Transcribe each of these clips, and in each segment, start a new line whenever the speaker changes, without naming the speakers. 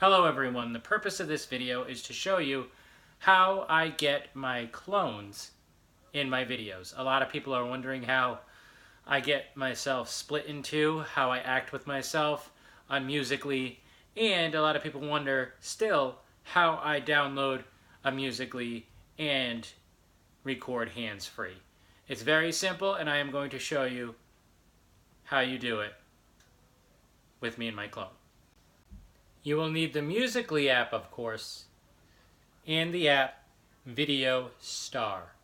Hello everyone, the purpose of this video is to show you how I get my clones in my videos. A lot of people are wondering how I get myself split in two, how I act with myself on Musical.ly, and a lot of people wonder still how I download a Musical.ly and record hands-free. It's very simple, and I am going to show you how you do it with me and my clone. You will need the Musical.ly app, of course, and the app Video Star.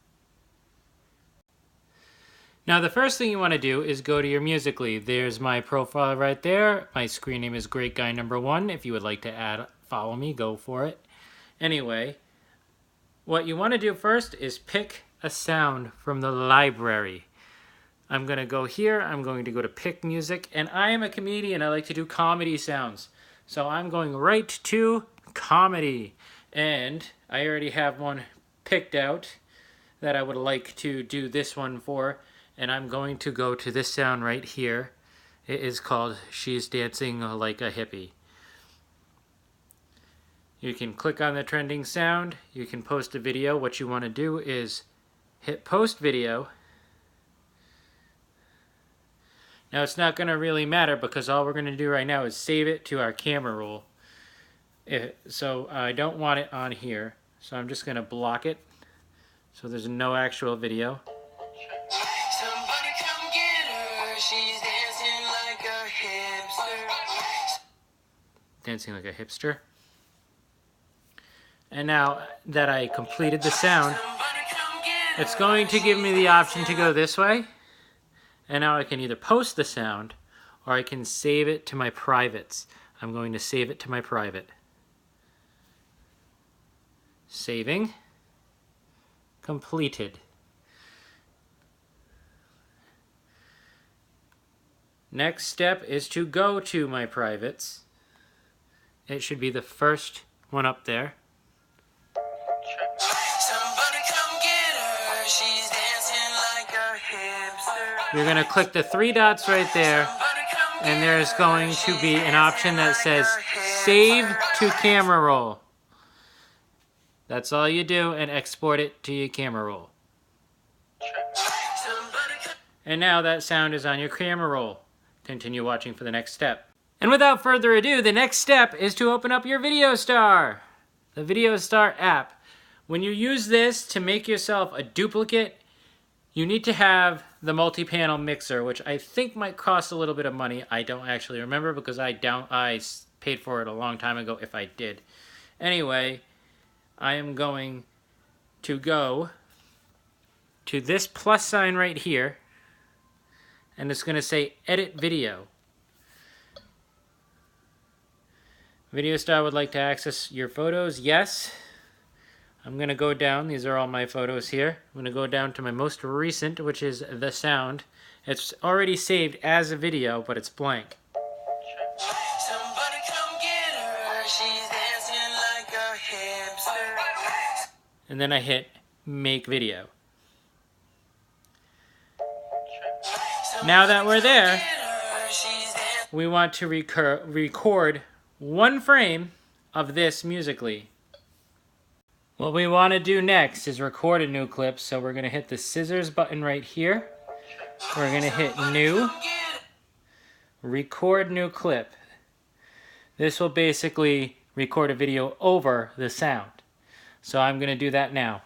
Now the first thing you want to do is go to your Musical.ly. There's my profile right there. My screen name is Great Guy Number 1. If you would like to follow me, go for it. Anyway, what you want to do first is pick a sound from the library. I'm going to go here. I'm going to go to Pick Music, and I am a comedian. I like to do comedy sounds. So I'm going right to comedy, and I already have one picked out that I would like to do this one for, and I'm going to go to this sound right here. It is called She's Dancing Like a Hippie. You can click on the trending sound. You can post a video. What you want to do is hit post video. Now it's not going to really matter because all we're going to do right now is save it to our camera roll. So I don't want it on here. So I'm just going to block it so there's no actual video.
Somebody come get her. She's dancing like a hipster.
Dancing like a hipster. And now that I completed the sound, it's going to give me the option to go this way. And now I can either post the sound or I can save it to my privates. I'm going to save it to my private. Saving. Completed. Next step is to go to my privates. It should be the first one up there.
Somebody come get her. She's dancing like a hipster.
You're going to click the three dots right there, and there's going to be an option that says Save to Camera Roll. That's all you do, and export it to your camera roll. And now that sound is on your camera roll. Continue watching for the next step. And without further ado, the next step is to open up your Video Star. The Video Star app. When you use this to make yourself a duplicate, you need to have the multi-panel mixer, which I think might cost a little bit of money. I don't actually remember because I paid for it a long time ago if I did. Anyway, I am going to go to this plus sign right here, and it's going to say Edit Video. Video Star would like to access your photos. Yes. I'm going to go down. These are all my photos here. I'm going to go down to my most recent, which is the sound. It's already saved as a video, but it's blank.
Somebody come get her. She's dancing like a hipster.
And then I hit Make Video. Now that we're there, we want to record one frame of this Musical.ly. What we want to do next is record a new clip, so we're going to hit the scissors button right here. We're going to hit New, Record New Clip. This will basically record a video over the sound. So I'm going to do that now.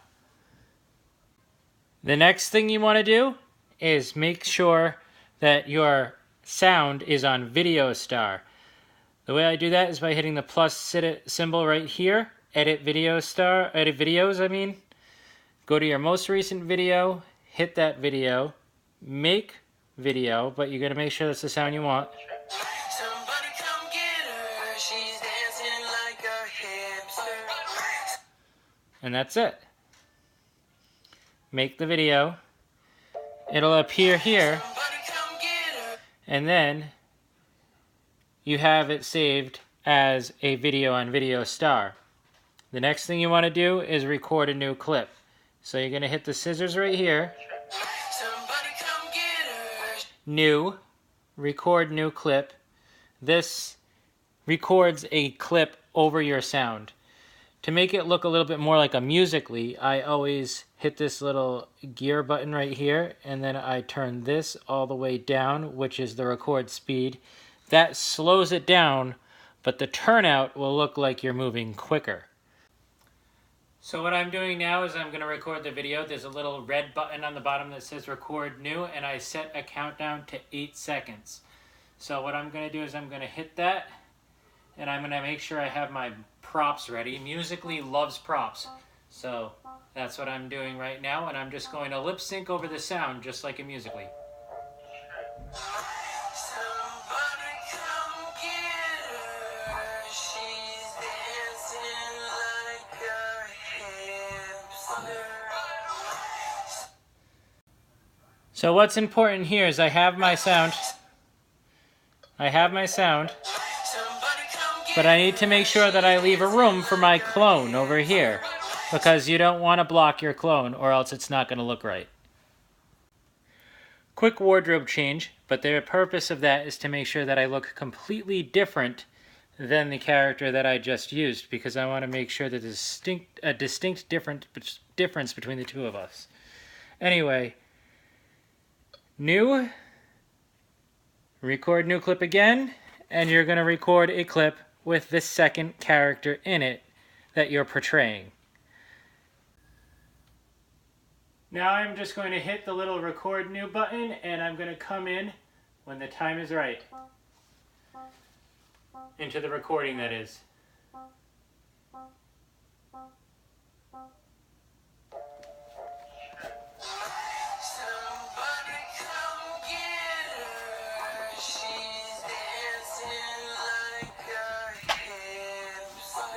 The next thing you want to do is make sure that your sound is on Video Star. The way I do that is by hitting the plus symbol right here. Edit Video Star, edit videos, I mean. Go to your most recent video, hit that video, make video, but you gotta make sure that's the sound you want.
Somebody come get her. She's dancing like a hipster.
And that's it. Make the video. It'll appear here, and then you have it saved as a video on Video Star. The next thing you want to do is record a new clip. So you're going to hit the scissors right here. New, record new clip. This records a clip over your sound. To make it look a little bit more like a Musical.ly, I always hit this little gear button right here, and then I turn this all the way down, which is the record speed. That slows it down, but the turnout will look like you're moving quicker. So what I'm doing now is I'm going to record the video. There's a little red button on the bottom that says record new, and I set a countdown to 8 seconds. So what I'm going to do is I'm going to hit that, and I'm going to make sure I have my props ready. Musical.ly loves props, so that's what I'm doing right now, and I'm just going to lip sync over the sound just like a Musical.ly.
Somebody come get her. She's dancing like a hipster.
So what's important here is I have my sound, but I need to make sure that I leave a room for my clone over here, because you don't want to block your clone or else it's not going to look right. Quick wardrobe change, but the purpose of that is to make sure that I look completely different than the character that I just used, because I want to make sure that there's a distinct difference between the two of us. Anyway, new, record new clip again, and you're going to record a clip with the second character in it that you're portraying. Now I'm just going to hit the little record new button, and I'm going to come in when the time is right. Into the recording, that is.
Somebody come get her. She's dancing like a hipster.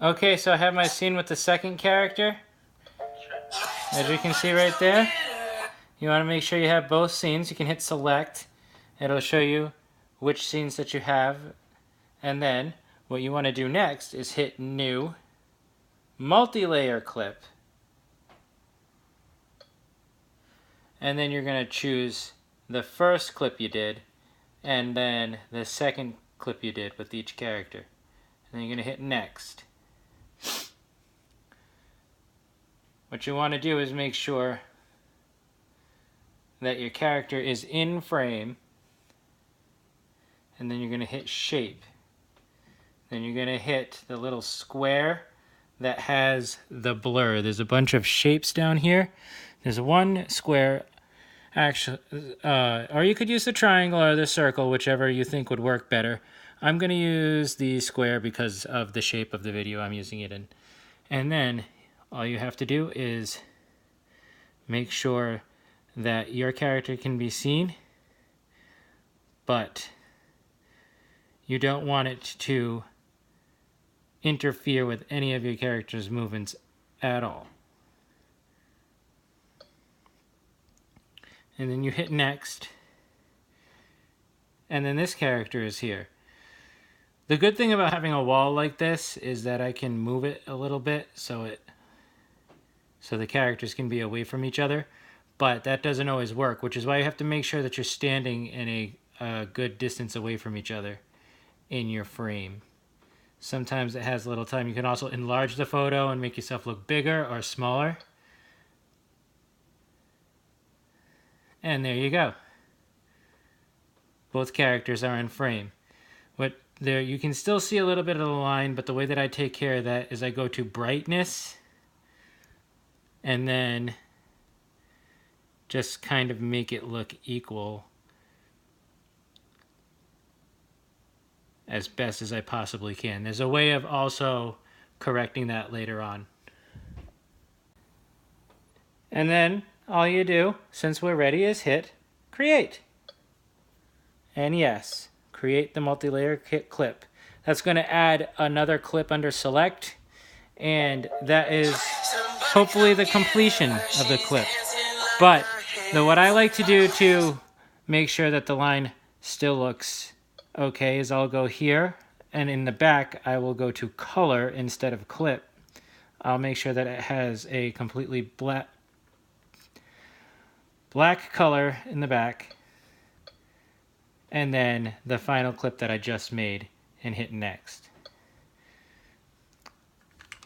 Okay, so I have my scene with the second character. As you can see right there, you want to make sure you have both scenes. You can hit select. It'll show you which scenes that you have. And then what you want to do next is hit new, multi-layer clip. And then you're going to choose the first clip you did and then the second clip you did with each character. And then you're going to hit next. What you want to do is make sure that your character is in frame, and then you're going to hit shape. Then you're going to hit the little square that has the blur. There's a bunch of shapes down here. There's one square, actually, or you could use the triangle or the circle, whichever you think would work better. I'm going to use the square because of the shape of the video I'm using it in. And then all you have to do is make sure that your character can be seen, but you don't want it to interfere with any of your character's movements at all. And then you hit next, and then this character is here. The good thing about having a wall like this is that I can move it a little bit so the characters can be away from each other, but that doesn't always work, which is why you have to make sure that you're standing in a good distance away from each other in your frame. Sometimes it has a little time. You can also enlarge the photo and make yourself look bigger or smaller. And there you go. Both characters are in frame. There, you can still see a little bit of the line, but the way that I take care of that is I go to brightness and then just kind of make it look equal as best as I possibly can. There's a way of also correcting that later on. And then all you do, since we're ready, is hit create. And yes, create the multi-layer clip. That's going to add another clip under select, and that is hopefully the completion of the clip. But what I like to do to make sure that the line still looks okay is I'll go here, and in the back I will go to color instead of clip. I'll make sure that it has a completely black color in the back. and then the final clip that I just made, and hit next.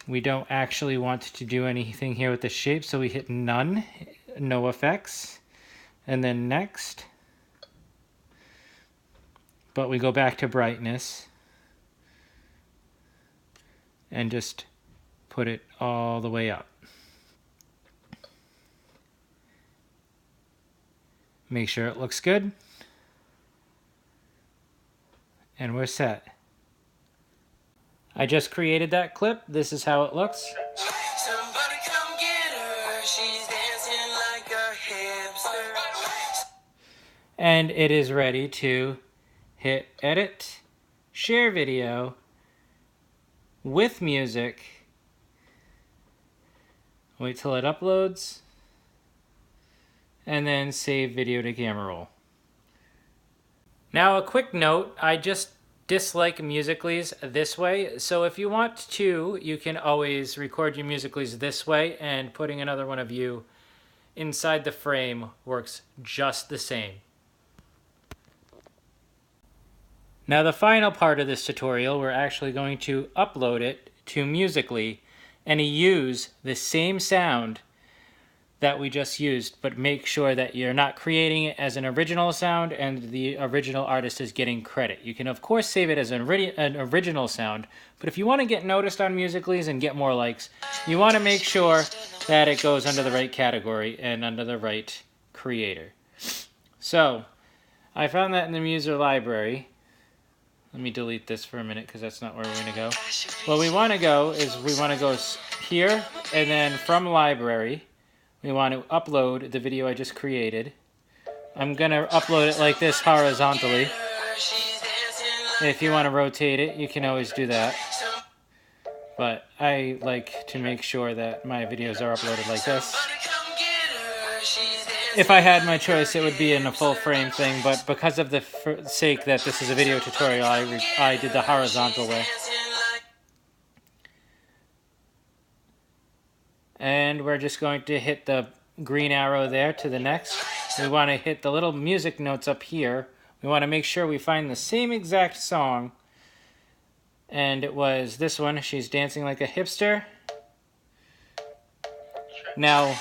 We don't actually want to do anything here with the shape, so we hit none, no effects, and then next. But we go back to brightness and just put it all the way up. Make sure it looks good. And we're set. I just created that clip. This is how it looks.
Somebody come get her. She's dancing like a hipster.
And it is ready to hit edit, share video with music. Wait till it uploads. And then save video to camera roll. Now a quick note, I just dislike Musical.lys this way, so if you want to, you can always record your Musical.lys this way, and putting another one of you inside the frame works just the same. Now the final part of this tutorial, we're actually going to upload it to Musical.ly and use the same sound that we just used, but make sure that you're not creating it as an original sound and the original artist is getting credit. You can of course save it as an original sound, but if you want to get noticed on Musical.lys and get more likes, you want to make sure that it goes under the right category and under the right creator. So, I found that in the Muser library. Let me delete this for a minute because that's not where we're going to go. What we want to go is we want to go here, and then from library, we want to upload the video I just created. I'm going to upload it like this horizontally. If you want to rotate it, you can always do that. But I like to make sure that my videos are uploaded like this. If I had my choice, it would be in a full frame thing, but because of the sake that this is a video tutorial, I did the horizontal way. And we're just going to hit the green arrow there to the next. We want to hit the little music notes up here. We want to make sure we find the same exact song. And it was this one, She's Dancing Like a Hipster. Now,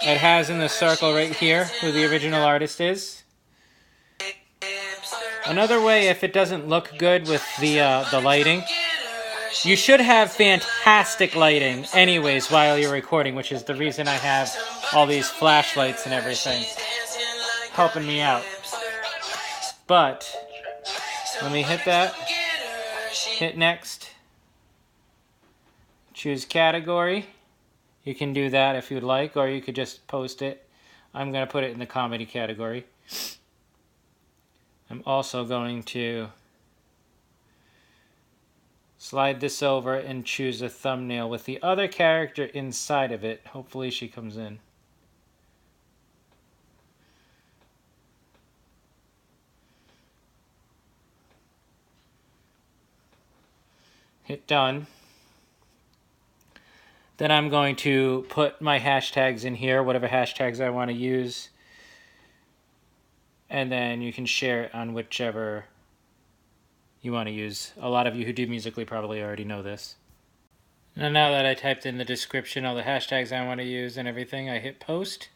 it has in the circle right here who the original artist is. Another way, if it doesn't look good with the lighting, you should have fantastic lighting anyways while you're recording, which is the reason I have all these flashlights and everything helping me out. But, let me hit that, hit next, choose category. You can do that if you'd like, or you could just post it. I'm going to put it in the comedy category. I'm also going to slide this over and choose a thumbnail with the other character inside of it. Hopefully she comes in. Hit done. Then I'm going to put my hashtags in here, whatever hashtags I want to use. And then you can share it on whichever you want to use. A lot of you who do Musical.ly probably already know this. And now that I typed in the description, all the hashtags I want to use and everything, I hit post.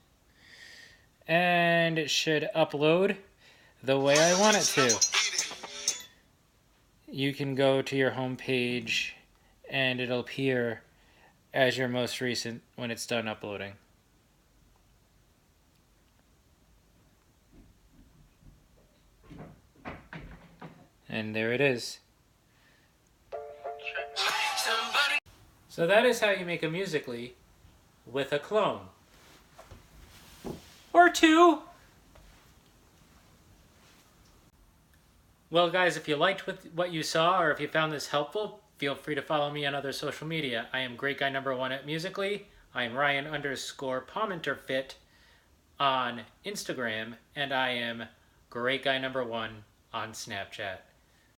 And it should upload the way I want it to. You can go to your home page and it'll appear as your most recent when it's done uploading. And there it is. So that is how you make a Musical.ly with a clone. Or two. Well guys, if you liked what you saw or if you found this helpful, feel free to follow me on other social media. I am GreatGuy1 at Musical.ly. I am Ryan_Palmenterfit on Instagram. And I am GreatGuy1 on Snapchat.